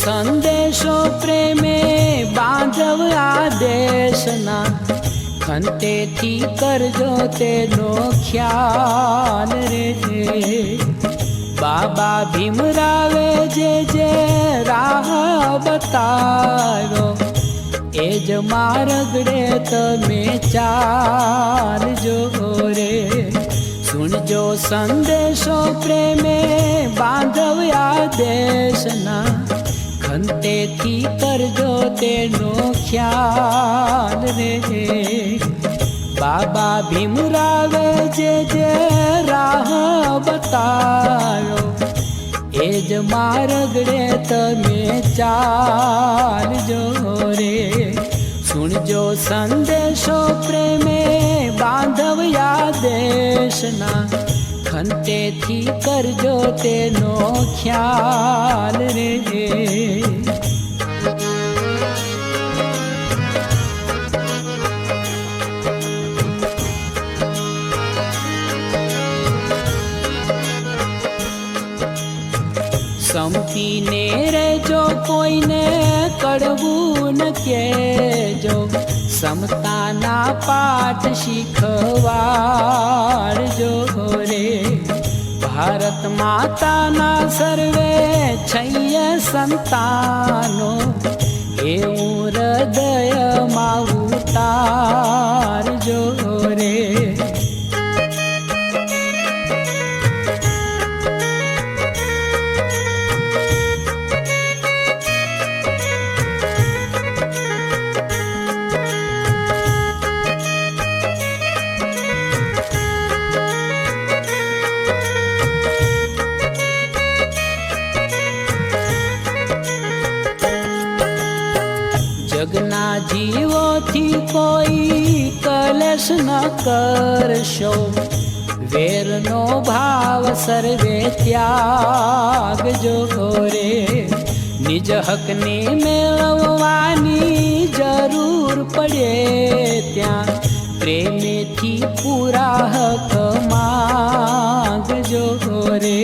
સંદેશો પ્રેમે બાંધવ આદેશના, ખંતેથી કરજો તેનો ખ્યાલ રે. બાબા ભીમરાવે જે રાહ બતાવ્યો, એ જ માર્ગડે તમે ચાલજો રે. સુણજો સંદેશો પ્રેમે બાંધવ આદેશના, ખંતેથી કરજો તેનો ખ્યાલ રે. બાબા ભીમરાવે જે રાહ બતાવ્યો, એ જ માર્ગડે તમે ચાલજો રે. સુણજો સંદેશો પ્રેમે બાંધવ આદેશના, ખંતેથી કરજો તેનો ખ્યાલ રે. સંપીને રેજો, કોઈને કડવું ન કહેજો, સમતાના પાઠ શીખવાડજો રે. ભારત માતાના સર્વે છૈય સંતાનો, એવું હૃદયમાં ઉતારજો રે. જગના જીવોથી કોઈ કલેશ ન કરશો, વેરનો ભાવ સર્વે ત્યાગજો રે. નિજ હકને મેળવવાની જરૂર પડે ત્યાં, પ્રેમેથી પૂરા હક માંગજો રે.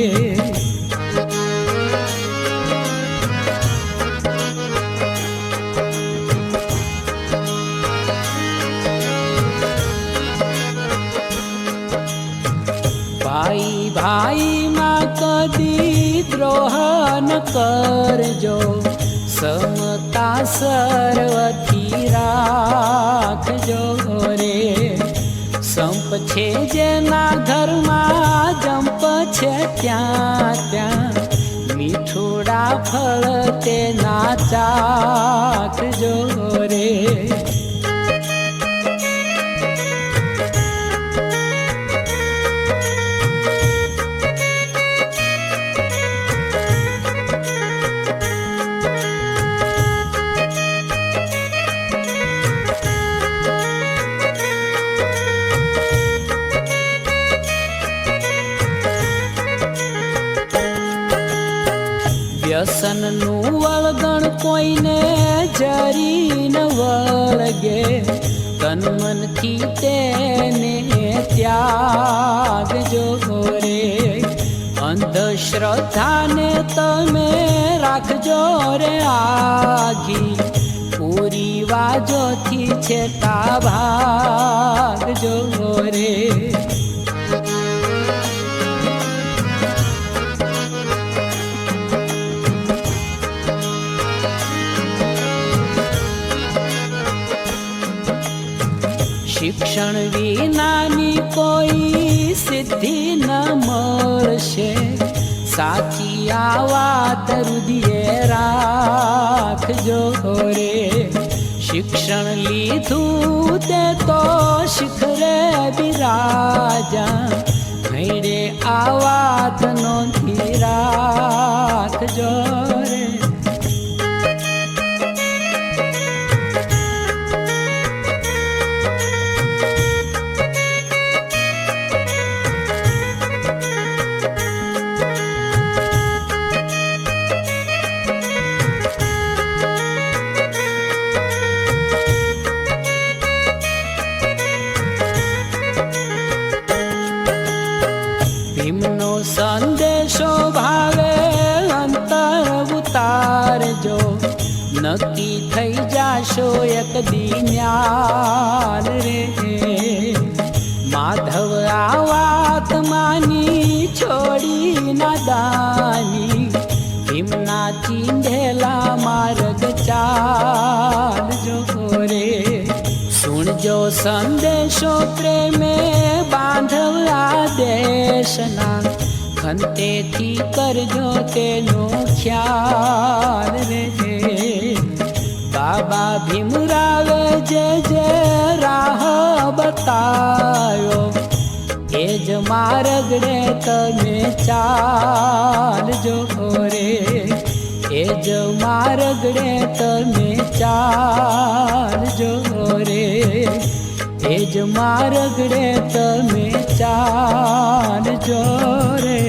ભાઈ ભાઈમાં કદી દ્રોહ ન કરજો, સમતા સર્વથી રાખજો રે. સંપ છે જેના ઘરમાં જંપ છે ત્યાં, મીઠુડા ફળ તેના ચાખજો રે. વ્યસનનું વળગણ કોઈને જરી ન વળગે, તન મનથી તેને ત્યાગજો રે. અંધશ્રદ્ધાને તમે રાખજો રે આઘી, પૂરી વાજોથી છેટા ભાગજો રે. શિક્ષણ વિનાની કોઈ સિદ્ધિ ન મળશે, સાચી આ વાત હૃદયે રાખજો રે. શિક્ષણ લીધું તે તો શિખરે બિરાજા, ઘડે આ વાત નોંધી રાખજો રે. ભીમનો સંદેશો ભાવે અંતર નક્કી થઈ જાશો એક દી ન્યાલ રે. માધવ આ વાત માની છોડી નાદાની, ભીમના ચીંધેલા માર્ગ ચાલજો રે. સુણજો સંદેશો પ્રેમે બાંધવ આદેશના, ખંતેથી કરજો તેનો ખ્યાલ રે. બાબા ભીમરાવે જે રાહ બતાયો, એ જ માર્ગડે તમે ચાલજો રે. એ જ માર્ગડે તમે ચાલજો રે. એ જ માર્ગડે તમે ચાલજો રે.